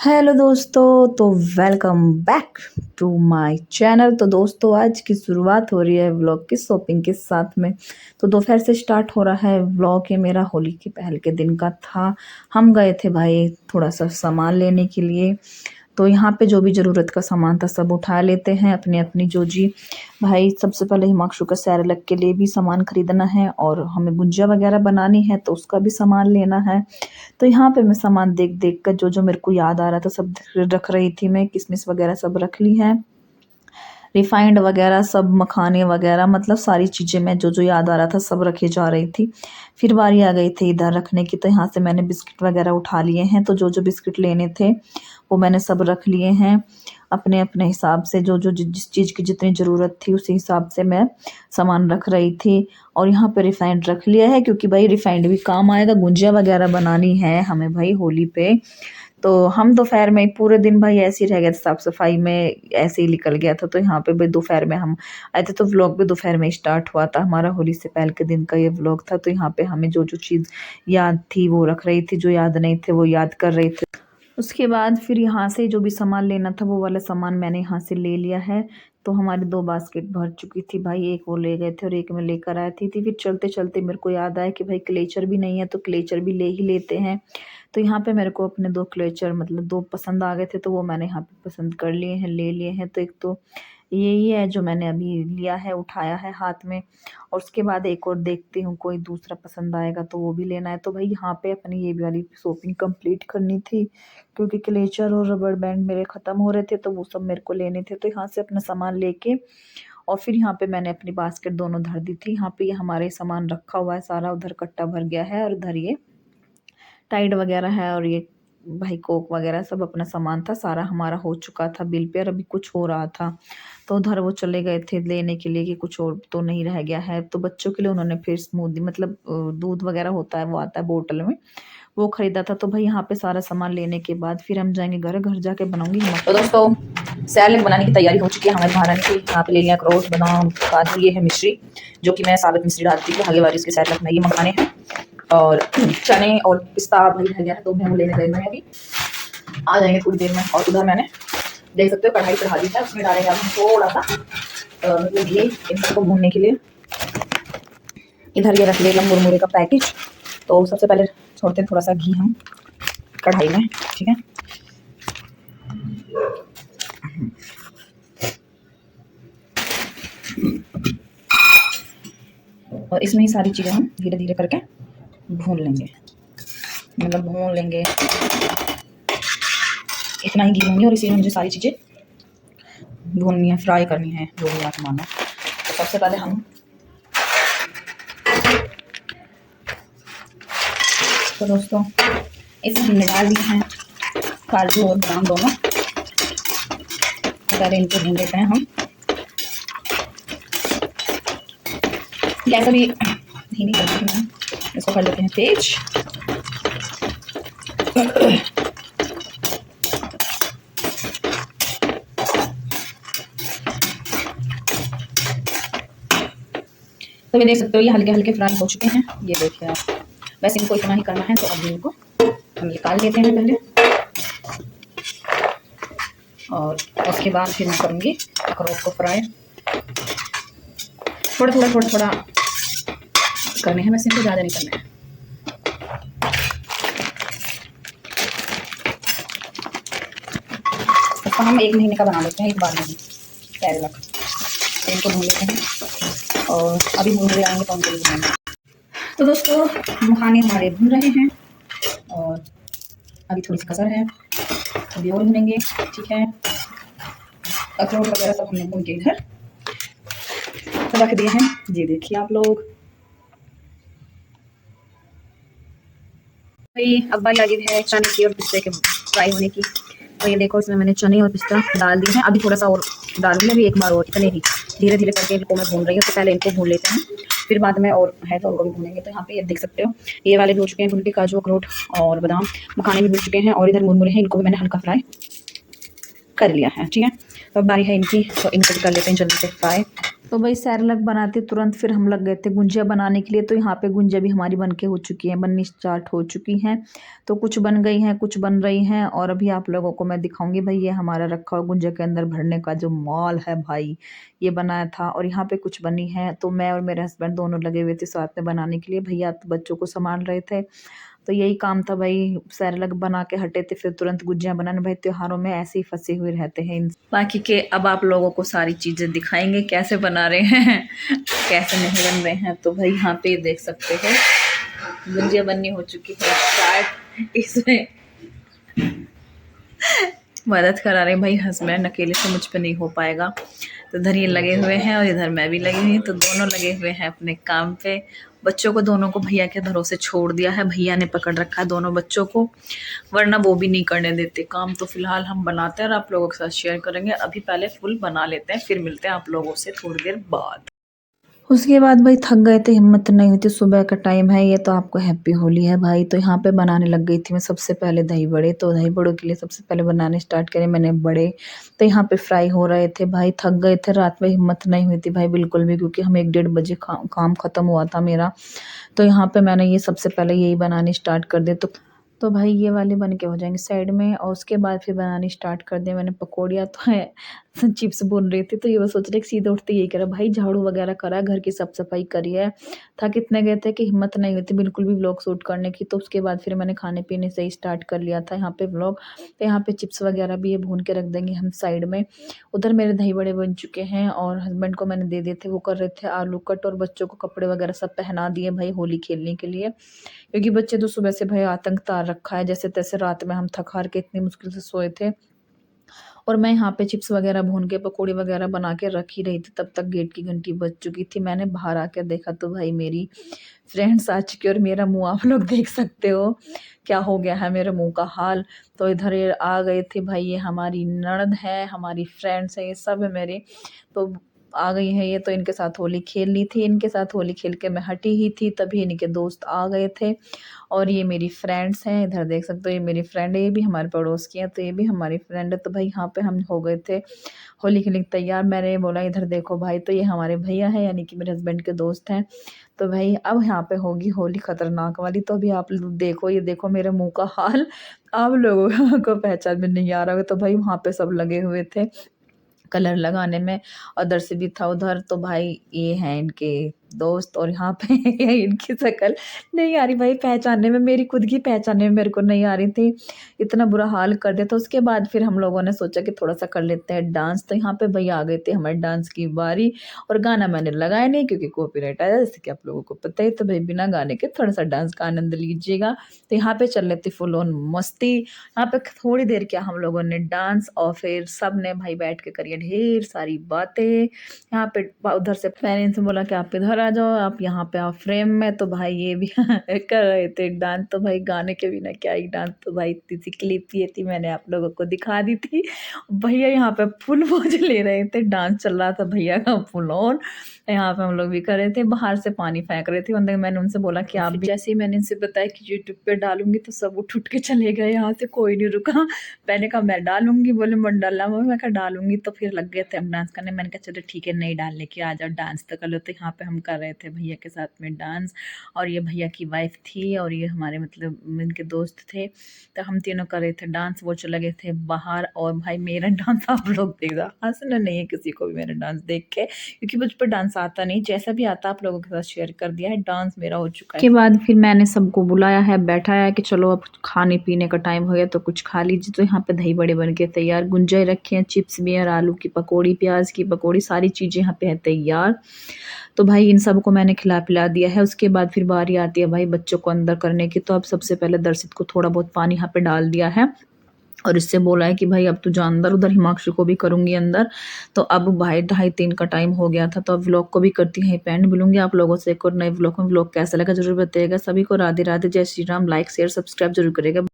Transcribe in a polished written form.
Hello दोस्तों, तो welcome back to my channel. तो दोस्तों, आज की शुरुआत हो रही है व्लॉग की शॉपिंग के साथ में। तो दोपहर से स्टार्ट हो रहा है व्लॉग। ये मेरा होली के पहल के दिन का था। हम गए थे भाई थोड़ा सा सामान लेने के लिए। तो यहाँ पे जो भी ज़रूरत का सामान था सब उठा लेते हैं अपनी अपनी जो जी। भाई सबसे पहले हिमांशु का सैरेलक के लिए भी सामान खरीदना है और हमें गुंजिया वगैरह बनानी है तो उसका भी सामान लेना है। तो यहाँ पे मैं सामान देख देख कर जो जो मेरे को याद आ रहा था सब रख रही थी। मैं किशमिश वगैरह सब रख ली है, रिफाइंड वगैरह सब, मखाने वगैरह, मतलब सारी चीज़ें मैं जो जो याद आ रहा था सब रखे जा रही थी। फिर बारी आ गई थी इधर रखने की। तो यहाँ से मैंने बिस्किट वगैरह उठा लिए हैं। तो जो जो बिस्किट लेने थे वो मैंने सब रख लिए हैं अपने अपने हिसाब से। जो जो जिस चीज़ की जितनी ज़रूरत थी उसी हिसाब से मैं सामान रख रही थी। और यहाँ पे रिफाइंड रख लिया है क्योंकि भाई रिफाइंड भी काम आएगा। गुंजिया वगैरह बनानी है हमें भाई होली पे। तो हम दोपहर में पूरे दिन भाई ऐसे ही रह गए थे, साफ सफाई में ऐसे ही निकल गया था। तो यहाँ पे भाई दोपहर में हम आए थे। तो व्लॉग भी दोपहर में स्टार्ट हुआ था हमारा। होली से पहले के दिन का ये व्लॉग था। तो यहाँ पे हमें जो जो चीज़ याद थी वो रख रही थी, जो याद नहीं थे वो याद कर रही थी। उसके बाद फिर यहाँ से जो भी सामान लेना था वो वाला सामान मैंने यहाँ से ले लिया है। तो हमारी 2 बास्केट भर चुकी थी भाई। एक वो ले गए थे और एक मैं लेकर आई थी। फिर चलते चलते मेरे को याद आया कि भाई क्लेचर भी नहीं है तो क्लेचर भी ले ही लेते हैं। तो यहाँ पे मेरे को अपने 2 क्लेचर मतलब 2 पसंद आ गए थे तो वो मैंने यहाँ पे पसंद कर लिए हैं, ले लिए हैं। तो एक तो यही है जो मैंने अभी लिया है, उठाया है हाथ में। और उसके बाद एक और देखती हूँ कोई दूसरा पसंद आएगा तो वो भी लेना है। तो भाई यहाँ पे अपनी ये वाली शॉपिंग कंप्लीट करनी थी क्योंकि क्लेचर और रबर बैंड मेरे ख़त्म हो रहे थे तो वो सब मेरे को लेने थे। तो यहाँ से अपना सामान लेके और फिर यहाँ पे मैंने अपनी बास्केट दोनों धर दी थी। यहाँ पे ये हमारे सामान रखा हुआ है सारा, उधर कट्टा भर गया है और इधर ये टाइड वगैरह है और ये भाई कोक वगैरह सब अपना सामान था सारा हमारा हो चुका था बिल पे। और अभी कुछ हो रहा था तो उधर वो चले गए थे लेने के लिए कि कुछ और तो नहीं रह गया है। तो बच्चों के लिए उन्होंने फिर स्मूदी मतलब दूध वगैरह होता है वो आता है बोतल में, वो खरीदा था। तो भाई यहाँ पे सारा सामान लेने के बाद फिर हम जाएंगे घर जाके बनाऊंगी। तो दोस्तों, सैलेड बनाने की तैयारी हो चुकी है हमारे महारानी की। यहाँ पे ले लिया अखरोट, बादाम, काजू, ये है मिश्री जो कि मैं साबित मिश्री डालती हूँ आगे वाली। इसके सैलेड में ये मखाने हैं और चने और पिस्ता भाई रह गया है तो मैं वो लेने गई। मैं अभी आ जाएंगे थोड़ी देर में। और उधर मैंने देख सकते हो कढ़ाई चढ़ा दी है, उसमें डालेंगे अब हम थोड़ा सा मतलब ये इन सबको भूनने के लिए। इधर ये रख लिया मुरमुरे का पैकेज। तो सबसे पहले छोड़ते हैं थोड़ा सा घी हम कढ़ाई में, ठीक है। और इसमें ही सारी चीज़ें हम धीरे धीरे करके भून लेंगे, मतलब भून लेंगे। इतना ही घी लूँगी और इसी में मुझे सारी चीज़ें भूननी है, फ्राई करनी है, जो भी आप मानो। तो सबसे पहले हम तो दोस्तों इसमें हमने डाल दिए हैं काजू और बादाम दोनों। पहले इनको भून लेते हैं हम। गैस अभी धीमी कर देते हैं, इसको कर लेते हैं तेज। तो ये देख सकते हो ये हल्के हल्के फ्राई हो चुके हैं, ये देखिए आप। वैसे इनको इतना ही करना है तो अभी इनको हम निकाल लेते हैं पहले। और उसके बाद फिर मैं करूँगी अखरोट को फ्राई। थोड़ा करने हैं, वैसे इनको ज़्यादा नहीं करना है। इसका हम 1 महीने का बना लेते हैं एक बार में सैरेलक। इनको भून लेते हैं और अभी भून आएंगे तो उनको भी भूनेंगे। तो दोस्तों मखाने हमारे भून रहे हैं और अभी थोड़ी सी कसर है, अभी और भूनेंगे, ठीक है। अखरोट वगैरह सब हमने भून के इधर रख दिए हैं। ये देखिए आप लोग, अब बारी लगी है चने की और पिस्ते के फ्राई होने की। तो ये देखो इसमें मैंने चने और पिस्ता डाल दिए हैं। अभी थोड़ा सा और डालूंगी, अभी एक बार और, इतने ही धीरे धीरे करके इनको मैं भून रही हूँ। तो पहले इनको भून लेते हैं फिर बाद में और है तो उनको भी भूनेंगे। तो यहाँ पे ये देख सकते हो ये वाले भी हो चुके हैं भून के, काजू, अखरोट और बादाम, मखाने भी भून चुके हैं। और इधर मुरमुरे हैं, इनको भी मैंने हल्का फ्राई कर लिया है, ठीक है। तो अब बारी है इनकी, तो इनको भी कर लेते हैं जल्दी से फ्राई। तो भाई सैरेलक बनाते तुरंत फिर हम लग गए थे गुंजिया बनाने के लिए। तो यहाँ पे गुंजिया भी हमारी बन के हो चुकी हैं, बननी स्टार्ट हो चुकी हैं। तो कुछ बन गई हैं, कुछ बन रही हैं, और अभी आप लोगों को मैं दिखाऊंगी भाई ये हमारा रखा हुआ गुंजिया के अंदर भरने का जो माल है भाई, ये बनाया था। और यहाँ पे कुछ बनी है, तो मैं और मेरे हस्बैंड दोनों लगे हुए थे साथ में बनाने के लिए। भैया तो बच्चों को संभाल रहे थे, तो यही काम था भाई। सैरेलक बना के हटे थे, फिर तुरंत गुजिया बनाने। भाई त्योहारों में ऐसे ही फंसे हुए रहते हैं। बाकी के अब आप लोगों को सारी चीजें दिखाएंगे कैसे बना रहे हैं कैसे नहीं बन रहे हैं। तो भाई यहाँ पे देख सकते हो गुजिया बननी हो चुकी है स्टार्ट। इसमें मदद करा रहे भाई हस्बैंड, अकेले से मुझ पे नहीं हो पाएगा। तो इधर ये लगे हुए हैं और इधर मैं भी लगी हुई, तो दोनों लगे हुए हैं अपने काम पे। बच्चों को दोनों को भैया के भरोसे छोड़ दिया है, भैया ने पकड़ रखा है दोनों बच्चों को, वरना वो भी नहीं करने देते काम। तो फिलहाल हम बनाते हैं और आप लोगों के साथ शेयर करेंगे। अभी पहले फुल बना लेते हैं, फिर मिलते हैं आप लोगों से थोड़ी देर बाद। उसके बाद भाई थक गए थे, हिम्मत नहीं हुई थी। सुबह का टाइम है ये, तो आपको हैप्पी होली है भाई। तो यहाँ पे बनाने लग गई थी मैं सबसे पहले दही बड़े। तो दही बड़ों के लिए सबसे पहले बनाने स्टार्ट करे मैंने बड़े। तो यहाँ पे फ्राई हो रहे थे भाई। थक गए थे, रात में हिम्मत नहीं हुई थी भाई बिल्कुल भी, क्योंकि हम 1-1:30 बजे काम खत्म हुआ था मेरा। तो यहाँ पे मैंने ये सबसे पहले यही बनाने स्टार्ट कर दिया। तो भाई ये वाले बन के हो जाएंगे साइड में, और उसके बाद फिर बनानी स्टार्ट कर दिया मैंने पकौड़ियाँ। तो है चिप्स बुन रही थी, तो ये वो सोच रहे सीधे उठते यही करा भाई, झाड़ू वगैरह करा, घर की साफ सफाई करी है। थक इतने गए थे कि हिम्मत नहीं हुई थी बिल्कुल भी व्लॉग शूट करने की। तो उसके बाद फिर मैंने खाने पीने से ही स्टार्ट कर लिया था यहाँ पे व्लॉग। तो यहाँ पे चिप्स वगैरह भी ये भून के रख देंगे हम साइड में। उधर मेरे दही बड़े बन चुके हैं, और हस्बैंड को मैंने दे दिए थे, वो कर रहे थे आलू कट। और बच्चों को कपड़े वगैरह सब पहना दिए भाई होली खेलने के लिए, क्योंकि बच्चे तो सुबह से भाई आतंक तार रखा है। जैसे तैसे रात में हम थक हार के इतनी मुश्किल से सोए थे, और मैं यहाँ पे चिप्स वगैरह भून के पकौड़ी वगैरह बना के रख ही रही थी। तब तक गेट की घंटी बज चुकी थी। मैंने बाहर आके देखा तो भाई मेरी फ्रेंड्स आ चुकी, और मेरा मुंह आप लोग देख सकते हो क्या हो गया है मेरे मुंह का हाल। तो इधर ये आ गए थे भाई, ये हमारी ननद है, हमारी फ्रेंड्स है, ये सब है मेरे। तो आ गई है ये, तो इनके साथ होली खेलनी थी। इनके साथ होली खेल के मैं हटी ही थी, तभी इनके दोस्त आ गए थे। और ये मेरी फ्रेंड्स हैं, इधर देख सकते हो ये मेरी फ्रेंड है, ये भी हमारे पड़ोस की है, तो ये भी हमारी फ्रेंड है। तो भाई यहाँ पे हम हो गए थे होली के लिए तैयार। मैंने बोला इधर देखो भाई, तो ये हमारे भैया हैं, यानी कि मेरे हस्बैंड के दोस्त हैं। तो भाई अब यहाँ पे होगी होली खतरनाक वाली। तो अभी आप लोग देखो, ये देखो मेरे मुंह का हाल, आप लोगों को पहचान में नहीं आ रहा होगा। तो भाई वहाँ पे सब लगे हुए थे कलर लगाने में, उधर से भी था उधर। तो भाई ये हैं इनके दोस्त, और यहाँ पे इनकी शक्ल नहीं आ रही भाई पहचानने में, मेरी खुद की पहचानने में मेरे को नहीं आ रही थी। इतना बुरा हाल कर दिया। तो उसके बाद फिर हम लोगों ने सोचा कि थोड़ा सा कर लेते हैं डांस। तो यहाँ पे भैया आ गए थे, हमारे डांस की बारी। और गाना मैंने लगाया नहीं क्योंकि कॉपीराइट आया, जैसे कि आप लोगों को पता है। तो भाई बिना गाने के थोड़ा सा डांस का आनंद लीजिएगा। तो यहाँ पे चल रही थी फुल ऑन मस्ती। यहाँ पे थोड़ी देर किया हम लोगों ने डांस, और फिर सब ने भाई बैठ के करिए ढेर सारी बातें। यहाँ पे उधर से मैंने इनसे बोला कि आप इधर आ जाओ, आप यहाँ पे आओ फ्रेम में। तो भाई ये भी कर रहे थे डांस। तो भाई गाने के बिना क्या ही डांस। तो भाई इतनी सी क्लिप ये थी, मैंने आप लोगों को दिखा दी थी। भैया यहाँ पे फुल मौज ले रहे थे, डांस चल रहा था भैया का फुल ऑन। यहाँ पे हम लोग भी कर रहे थे, बाहर से पानी फेंक रहे थे। मैंने उनसे बोला कि आप भी, जैसे ही मैंने इनसे बताया कि यूट्यूब पे डालूंगी, तो सब उठ उठ के चले गए, यहाँ से कोई नहीं रुका। मैंने कहा मैं डालूंगी, बोले मन डालना, मैं कहा डालूंगी। तो फिर लग गए थे हम डांस करने। मैंने कहा चलो ठीक है नहीं डालने की, आ जाओ डांस तो कर लो। तो यहाँ पे हम कर रहे थे भैया के साथ में डांस, और ये भैया की वाइफ थी, और ये हमारे मतलब इनके दोस्त थे। तो हम तीनों कर रहे थे डांस, वो चले गए थे बाहर। और भाई मेरा डांस आप लोग देख रहे, हंसना नहीं है किसी को भी मेरा डांस देख के, क्योंकि मुझ पर डांस आता नहीं। जैसा भी आता आप लोगों के साथ शेयर कर दिया है, डांस मेरा हो चुका है। के बाद फिर मैंने सबको बुलाया है, बैठाया कि चलो अब खाने पीने का टाइम हो गया, तो कुछ खा लीजिए। तो यहाँ पे दही बड़े बन के तैयार, गुंजे रखे हैं, चिप्स भी हैं, आलू की पकौड़ी, प्याज की पकौड़ी, सारी चीज़ें यहाँ पे है तैयार। तो भाई इन सबको मैंने खिला पिला दिया है। उसके बाद फिर बारी आती है भाई बच्चों को अंदर करने की। तो अब सबसे पहले दर्शित को थोड़ा बहुत पानी यहाँ पे डाल दिया है, और इससे बोला है कि भाई अब तू जा अंदर। उधर हिमांशु को भी करूंगी अंदर। तो अब भाई 2:30-3 का टाइम हो गया था। तो अब व्लॉग को भी करती है पेंड, मिलूंगी आप लोगों से एक और नए व्लॉग में। व्लॉग कैसा लगा जरूर बताइएगा। सभी को राधे राधे, जय Shri Ram. Like share subscribe जरूर करेगा।